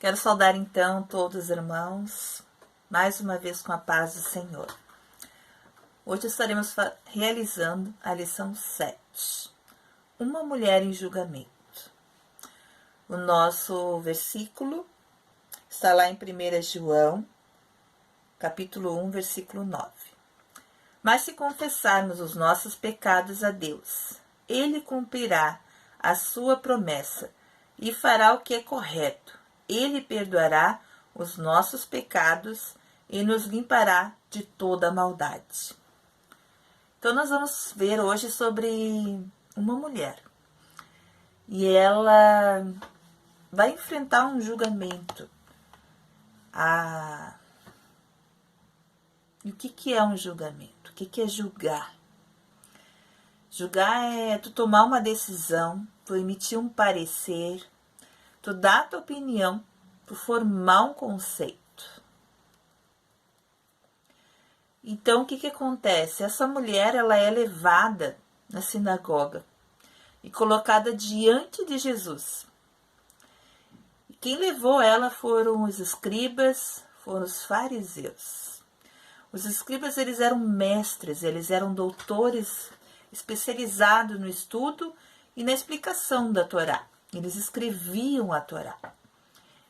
Quero saudar então todos os irmãos, mais uma vez com a paz do Senhor. Hoje estaremos realizando a lição 7, uma mulher em julgamento. O nosso versículo está lá em 1 João, capítulo 1, versículo 9. Mas se confessarmos os nossos pecados a Deus, Ele cumprirá a sua promessa e fará o que é correto. Ele perdoará os nossos pecados e nos limpará de toda maldade. Então, nós vamos ver hoje sobre uma mulher. E ela vai enfrentar um julgamento. E o que é um julgamento? O que é julgar? Julgar é tu tomar uma decisão, tu emitir um parecer, tu dar a tua opinião, tu formar um conceito. Então, o que acontece? Essa mulher, ela é levada na sinagoga e colocada diante de Jesus. E quem levou ela foram os escribas, foram os fariseus. Os escribas, eles eram mestres, eles eram doutores especializados no estudo e na explicação da Torá. Eles escreviam a Torá.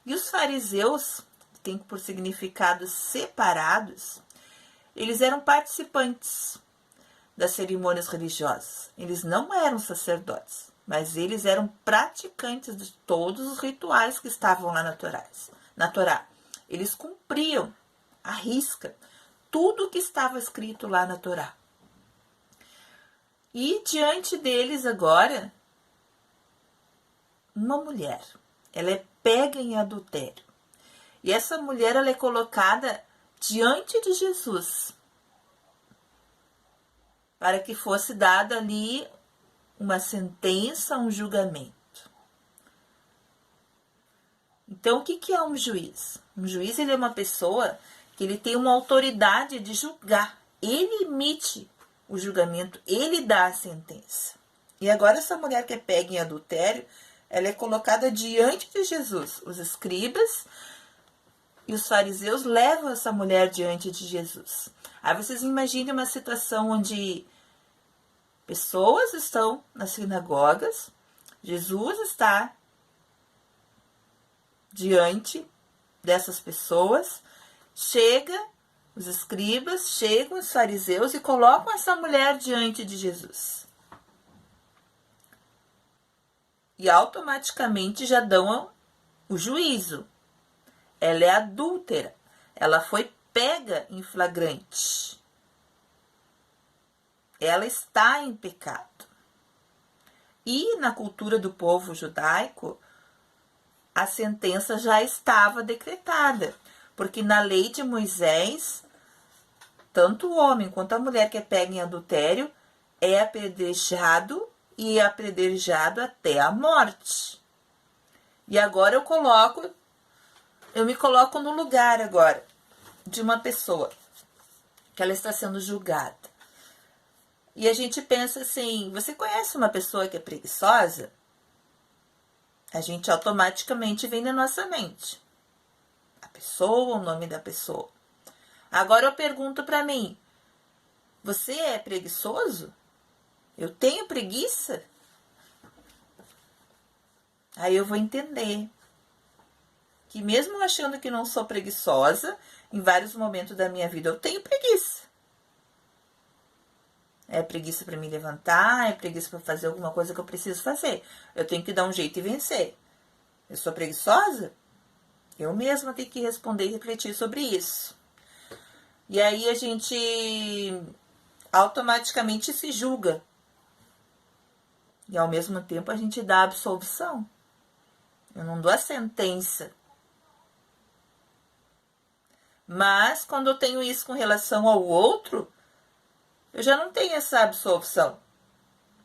E os fariseus, que têm por significado separados, eles eram participantes das cerimônias religiosas. Eles não eram sacerdotes, mas eles eram praticantes de todos os rituais que estavam lá na Torá. Eles cumpriam à risca tudo o que estava escrito lá na Torá. E diante deles agora, uma mulher, ela é pega em adultério. E essa mulher, ela é colocada diante de Jesus, para que fosse dada ali uma sentença, um julgamento. Então, o que é um juiz? Um juiz, ele é uma pessoa que ele tem uma autoridade de julgar. Ele emite o julgamento, ele dá a sentença. E agora essa mulher que é pega em adultério, ela é colocada diante de Jesus. Os escribas e os fariseus levam essa mulher diante de Jesus. Aí vocês imaginem uma situação onde pessoas estão nas sinagogas, Jesus está diante dessas pessoas, chegam os fariseus e colocam essa mulher diante de Jesus. E automaticamente já dão o juízo. Ela é adúltera. Ela foi pega em flagrante. Ela está em pecado. E na cultura do povo judaico, a sentença já estava decretada. Porque na lei de Moisés, tanto o homem quanto a mulher que é pega em adultério é apedrejado e é apedrejado até a morte. E agora eu me coloco no lugar agora de uma pessoa que ela está sendo julgada. E a gente pensa assim, você conhece uma pessoa que é preguiçosa? A gente automaticamente vem na nossa mente a pessoa, o nome da pessoa. Agora eu pergunto para mim, você é preguiçoso? Eu tenho preguiça? Aí eu vou entender que mesmo achando que não sou preguiçosa, em vários momentos da minha vida eu tenho preguiça. É preguiça para me levantar, é preguiça para fazer alguma coisa que eu preciso fazer. Eu tenho que dar um jeito e vencer. Eu sou preguiçosa? Eu mesma tenho que responder e refletir sobre isso. E aí a gente automaticamente se julga. E ao mesmo tempo a gente dá a absolvição. Eu não dou a sentença. Mas quando eu tenho isso com relação ao outro, eu já não tenho essa absolvição.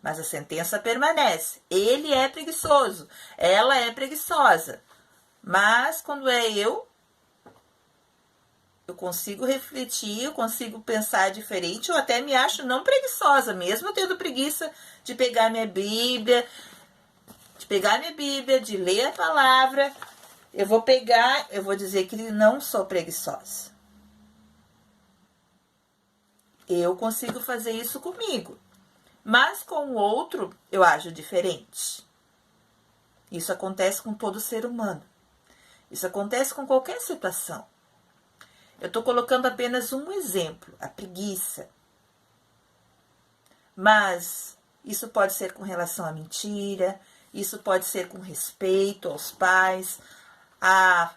Mas a sentença permanece. Ele é preguiçoso. Ela é preguiçosa. Mas quando é eu consigo refletir, eu consigo pensar diferente. Eu até me acho não preguiçosa, mesmo tendo preguiça de pegar minha Bíblia, de ler a palavra. eu vou dizer que não sou preguiçosa. Eu consigo fazer isso comigo. Mas com o outro, eu ajo diferente. Isso acontece com todo ser humano. Isso acontece com qualquer situação. Eu estou colocando apenas um exemplo, a preguiça. Mas isso pode ser com relação à mentira, isso pode ser com respeito aos pais, à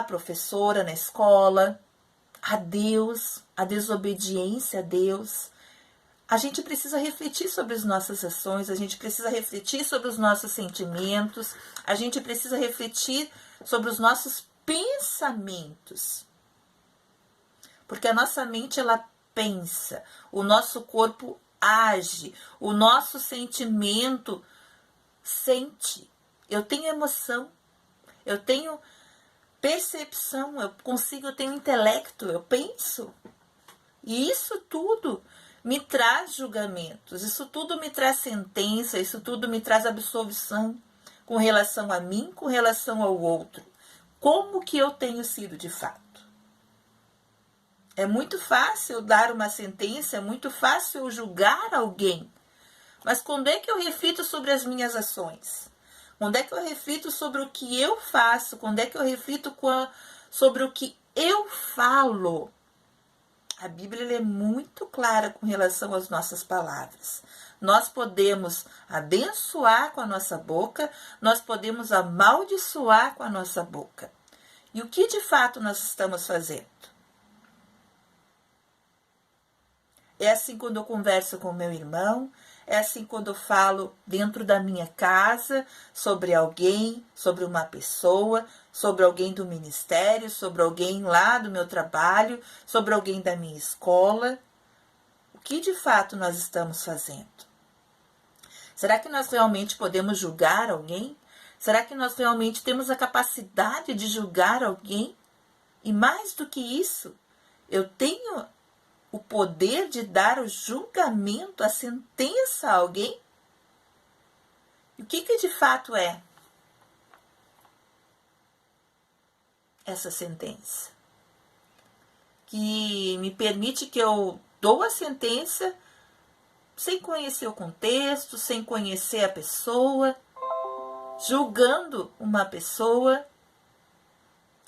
professora na escola, a Deus, a desobediência a Deus. A gente precisa refletir sobre as nossas ações, a gente precisa refletir sobre os nossos sentimentos, a gente precisa refletir sobre os nossos pensamentos. Porque a nossa mente, ela pensa, o nosso corpo age, o nosso sentimento sente. Eu tenho emoção, eu tenho percepção, eu tenho intelecto, eu penso. E isso tudo me traz julgamentos, isso tudo me traz sentença, isso tudo me traz absolvição com relação a mim, com relação ao outro. Como que eu tenho sido de fato? É muito fácil dar uma sentença, é muito fácil eu julgar alguém. Mas quando é que eu reflito sobre as minhas ações? Quando é que eu reflito sobre o que eu faço? Quando é que eu reflito sobre o que eu falo? A Bíblia é muito clara com relação às nossas palavras. Nós podemos abençoar com a nossa boca, nós podemos amaldiçoar com a nossa boca. E o que de fato nós estamos fazendo? É assim quando eu converso com meu irmão, é assim quando eu falo dentro da minha casa sobre alguém, sobre uma pessoa, sobre alguém do ministério, sobre alguém lá do meu trabalho, sobre alguém da minha escola. O que de fato nós estamos fazendo? Será que nós realmente podemos julgar alguém? Será que nós realmente temos a capacidade de julgar alguém? E mais do que isso, eu tenho o poder de dar o julgamento, a sentença a alguém? E o que de fato é essa sentença? Que me permite que eu dou a sentença sem conhecer o contexto, sem conhecer a pessoa, julgando uma pessoa.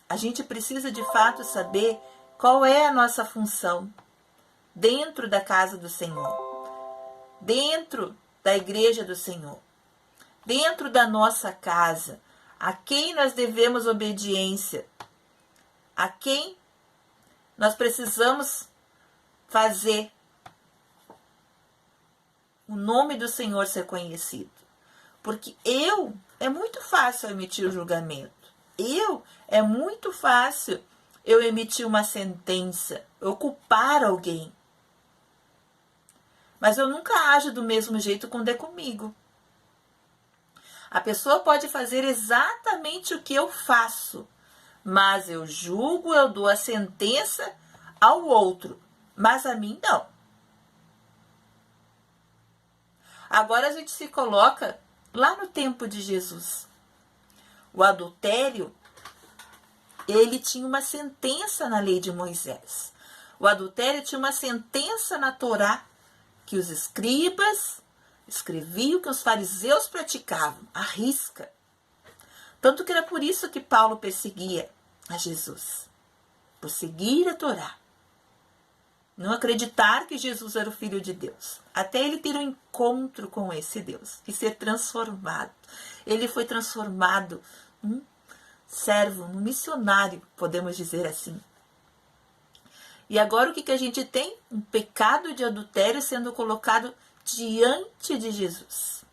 A gente precisa de fato saber qual é a nossa função dentro da casa do Senhor, dentro da igreja do Senhor, dentro da nossa casa, a quem nós devemos obediência, a quem nós precisamos fazer o nome do Senhor ser conhecido. Porque é muito fácil emitir o julgamento. É muito fácil eu emitir uma sentença, eu culpar alguém. Mas eu nunca ajo do mesmo jeito quando é comigo. A pessoa pode fazer exatamente o que eu faço, mas eu julgo, eu dou a sentença ao outro, mas a mim não. Agora a gente se coloca lá no tempo de Jesus. O adultério, ele tinha uma sentença na lei de Moisés. O adultério tinha uma sentença na Torá, que os escribas escreviam, que os fariseus praticavam, à risca. Tanto que era por isso que Paulo perseguia a Jesus, por seguir a Torá. Não acreditar que Jesus era o Filho de Deus, até ele ter um encontro com esse Deus e ser transformado. Ele foi transformado num servo, num missionário, podemos dizer assim. E agora o que a gente tem? Um pecado de adultério sendo colocado diante de Jesus.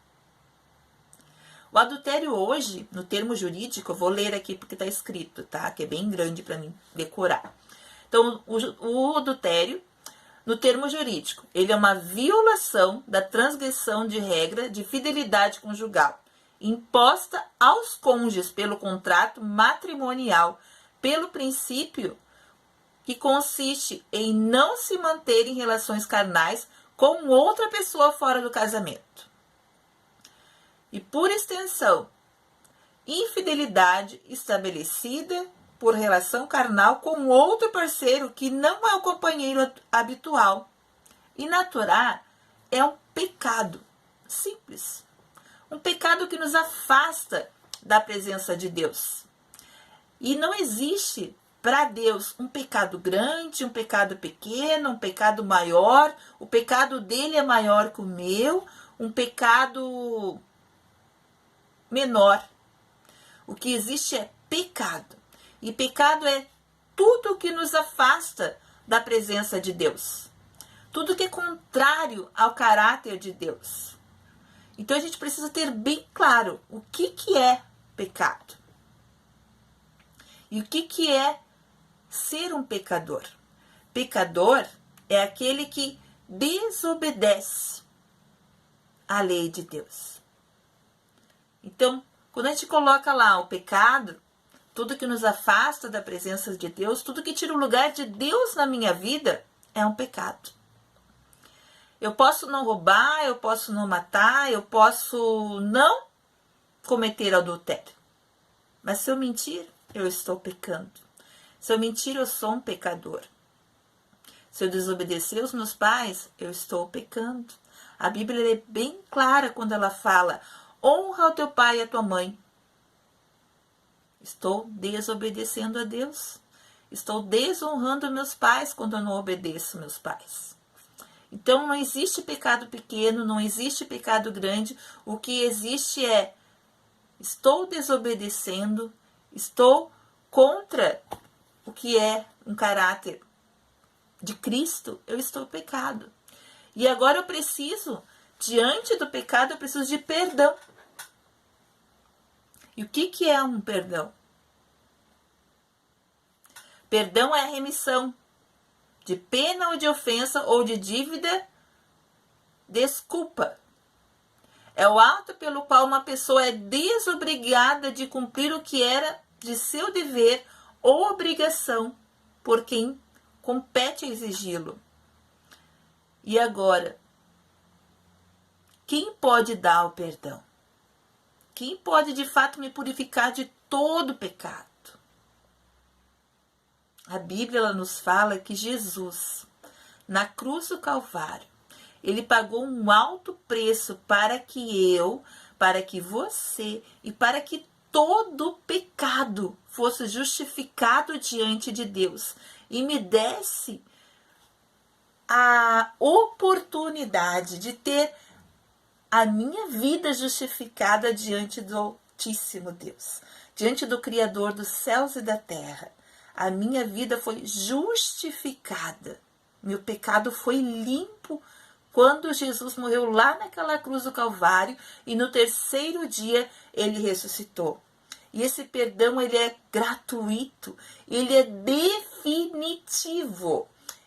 O adultério hoje, no termo jurídico, eu vou ler aqui porque está escrito, tá? Que é bem grande para mim decorar. Então, o adultério, no termo jurídico, ele é uma violação da transgressão de regra de fidelidade conjugal, imposta aos cônjuges pelo contrato matrimonial, pelo princípio que consiste em não se manter em relações carnais com outra pessoa fora do casamento. E por extensão, infidelidade estabelecida por relação carnal com outro parceiro que não é o companheiro habitual. E naturar é um pecado simples. Um pecado que nos afasta da presença de Deus. E não existe para Deus um pecado grande, um pecado pequeno, um pecado maior. O pecado dele é maior que o meu, um pecado menor. O que existe é pecado. E pecado é tudo que nos afasta da presença de Deus. Tudo que é contrário ao caráter de Deus. Então a gente precisa ter bem claro o que é pecado. E o que é ser um pecador. Pecador é aquele que desobedece à lei de Deus. Então, quando a gente coloca lá o pecado, tudo que nos afasta da presença de Deus, tudo que tira o lugar de Deus na minha vida, é um pecado. Eu posso não roubar, eu posso não matar, eu posso não cometer adultério. Mas se eu mentir, eu estou pecando. Se eu mentir, eu sou um pecador. Se eu desobedecer aos meus pais, eu estou pecando. A Bíblia é bem clara quando ela fala: honra o teu pai e a tua mãe. Estou desobedecendo a Deus. Estou desonrando meus pais quando eu não obedeço meus pais. Então não existe pecado pequeno, não existe pecado grande. O que existe é: estou desobedecendo, estou contra o que é um caráter de Cristo, eu estou pecado. E agora eu preciso, diante do pecado, eu preciso de perdão. E o que é um perdão? Perdão é a remissão de pena ou de ofensa ou de dívida, desculpa. É o ato pelo qual uma pessoa é desobrigada de cumprir o que era de seu dever ou obrigação por quem compete exigi-lo. E agora, quem pode dar o perdão? Quem pode de fato me purificar de todo pecado? A Bíblia ela nos fala que Jesus, na cruz do Calvário, ele pagou um alto preço para que eu, para que você e para que todo pecado fosse justificado diante de Deus e me desse a oportunidade de ter a minha vida justificada diante do Altíssimo Deus, diante do Criador dos céus e da terra. A minha vida foi justificada. Meu pecado foi limpo quando Jesus morreu lá naquela cruz do Calvário e no terceiro dia ele ressuscitou. E esse perdão ele é gratuito, ele é definitivo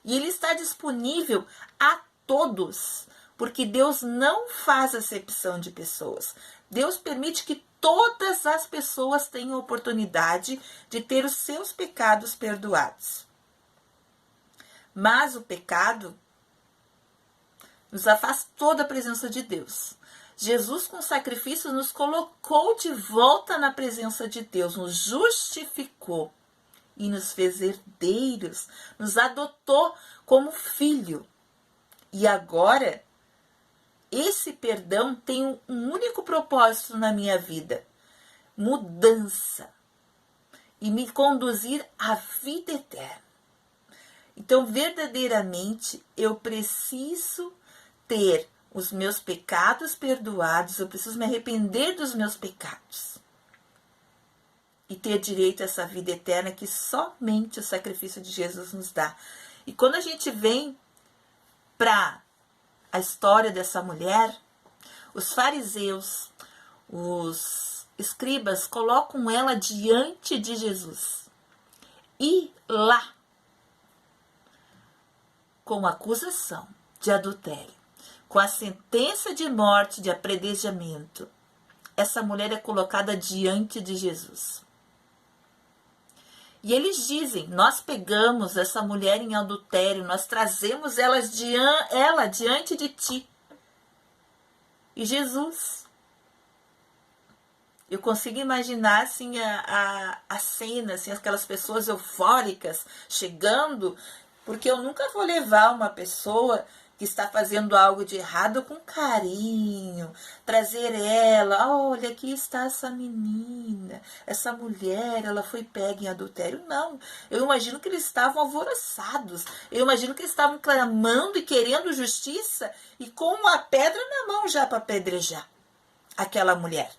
e ele está disponível a todos, porque Deus não faz acepção de pessoas. Deus permite que todas as pessoas tenham a oportunidade de ter os seus pecados perdoados. Mas o pecado nos afastou da presença de Deus. Jesus, com sacrifício, nos colocou de volta na presença de Deus, nos justificou e nos fez herdeiros, nos adotou como filho. E agora, esse perdão tem um único propósito na minha vida: mudança e me conduzir à vida eterna. Então, verdadeiramente, eu preciso ter os meus pecados perdoados, eu preciso me arrepender dos meus pecados e ter direito a essa vida eterna que somente o sacrifício de Jesus nos dá. E quando a gente vem para a história dessa mulher, os fariseus, os escribas colocam ela diante de Jesus e lá, com acusação de adultério, com a sentença de morte de apedrejamento, essa mulher é colocada diante de Jesus. E eles dizem: nós pegamos essa mulher em adultério, nós trazemos ela diante de ti. E Jesus Eu consigo imaginar assim a cena, assim, aquelas pessoas eufóricas chegando, porque eu nunca vou levar uma pessoa que está fazendo algo de errado com carinho, trazer ela, olha, aqui está essa menina, essa mulher, ela foi pega em adultério. Não, eu imagino que eles estavam alvoroçados, eu imagino que eles estavam clamando e querendo justiça e com uma pedra na mão já para apedrejar aquela mulher.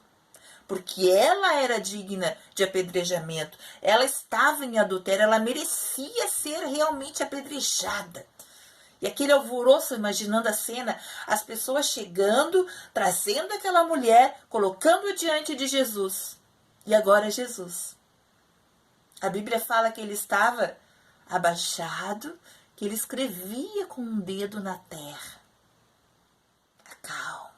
Porque ela era digna de apedrejamento, ela estava em adultério, ela merecia ser realmente apedrejada. E aquele alvoroço, imaginando a cena, as pessoas chegando, trazendo aquela mulher, colocando-a diante de Jesus. E agora Jesus. A Bíblia fala que ele estava abaixado, que ele escrevia com um dedo na terra. Calma.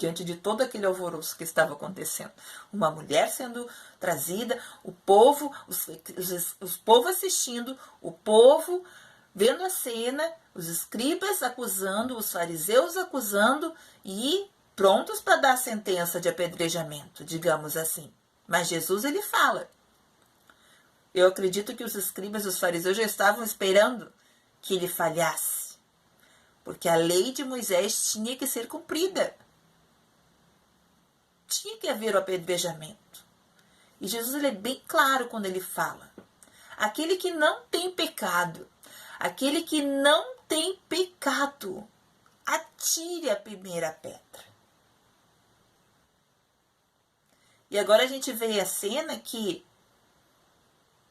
Diante de todo aquele alvoroço que estava acontecendo. Uma mulher sendo trazida, o povo, os povo assistindo, o povo vendo a cena, os escribas acusando, os fariseus acusando e prontos para dar a sentença de apedrejamento, digamos assim. Mas Jesus, ele fala. Eu acredito que os escribas e os fariseus já estavam esperando que ele falhasse. Porque a lei de Moisés tinha que ser cumprida. Tinha que haver o apedrejamento. E Jesus, ele é bem claro quando ele fala. Aquele que não tem pecado, aquele que não tem pecado, atire a primeira pedra. E agora a gente vê a cena que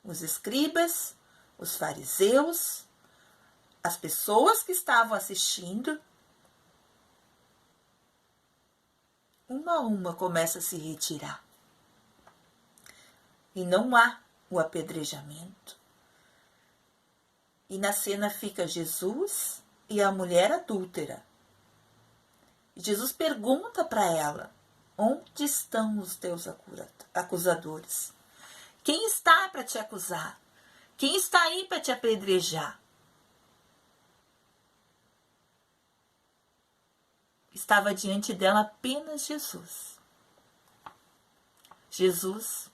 os escribas, os fariseus, as pessoas que estavam assistindo, uma a uma começa a se retirar. E não há o apedrejamento. E na cena fica Jesus e a mulher adúltera. E Jesus pergunta para ela, onde estão os teus acusadores? Quem está para te acusar? Quem está aí para te apedrejar? Estava diante dela apenas Jesus. Jesus,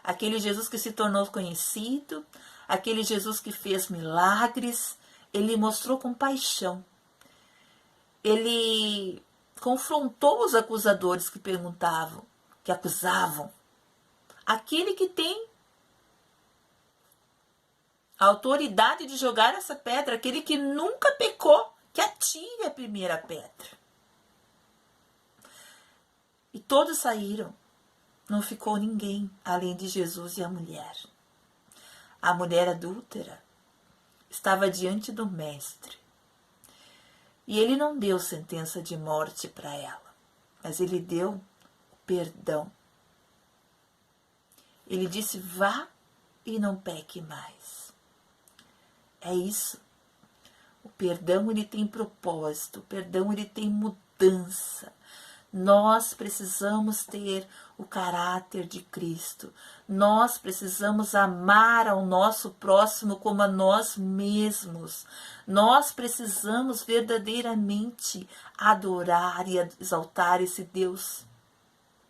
aquele Jesus que se tornou conhecido, aquele Jesus que fez milagres, ele mostrou compaixão. Ele confrontou os acusadores que perguntavam, que acusavam. Aquele que tem a autoridade de jogar essa pedra, aquele que nunca pecou, que atire a primeira pedra. E todos saíram. Não ficou ninguém além de Jesus e a mulher. A mulher adúltera estava diante do mestre. E ele não deu sentença de morte para ela, mas ele deu o perdão. Ele disse, vá e não peque mais. É isso. O perdão, ele tem propósito, o perdão, ele tem mudança. Nós precisamos ter o caráter de Cristo. Nós precisamos amar ao nosso próximo como a nós mesmos. Nós precisamos verdadeiramente adorar e exaltar esse Deus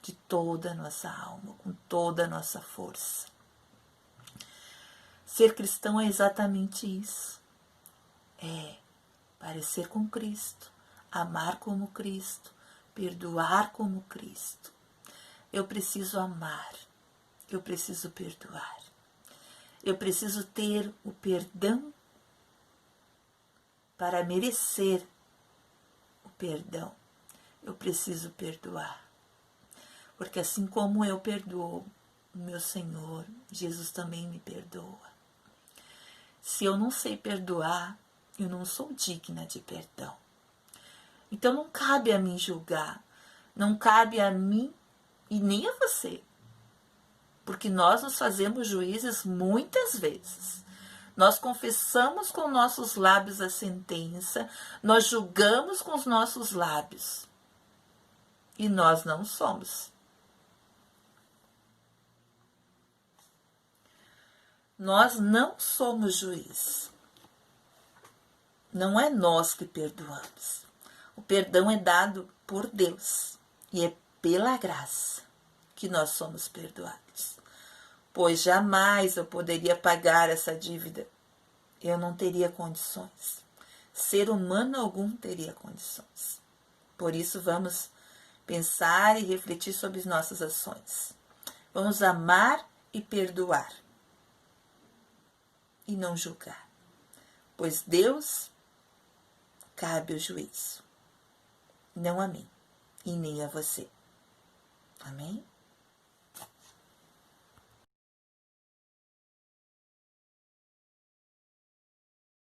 de toda a nossa alma, com toda a nossa força. Ser cristão é exatamente isso. É parecer com Cristo, amar como Cristo, perdoar como Cristo. Eu preciso amar, eu preciso perdoar. Eu preciso ter o perdão para merecer o perdão. Eu preciso perdoar. Porque assim como eu perdoo o meu Senhor, Jesus também me perdoa. Se eu não sei perdoar, eu não sou digna de perdão. Então não cabe a mim julgar, não cabe a mim e nem a você. Porque nós nos fazemos juízes muitas vezes. Nós confessamos com nossos lábios a sentença, nós julgamos com os nossos lábios. E nós não somos. Nós não somos juiz. Não é nós que perdoamos. O perdão é dado por Deus e é pela graça que nós somos perdoados. Pois jamais eu poderia pagar essa dívida. Eu não teria condições. Ser humano algum teria condições. Por isso vamos pensar e refletir sobre as nossas ações. Vamos amar e perdoar. E não julgar. Pois Deus cabe o juízo. Não a mim e nem a você. Amém?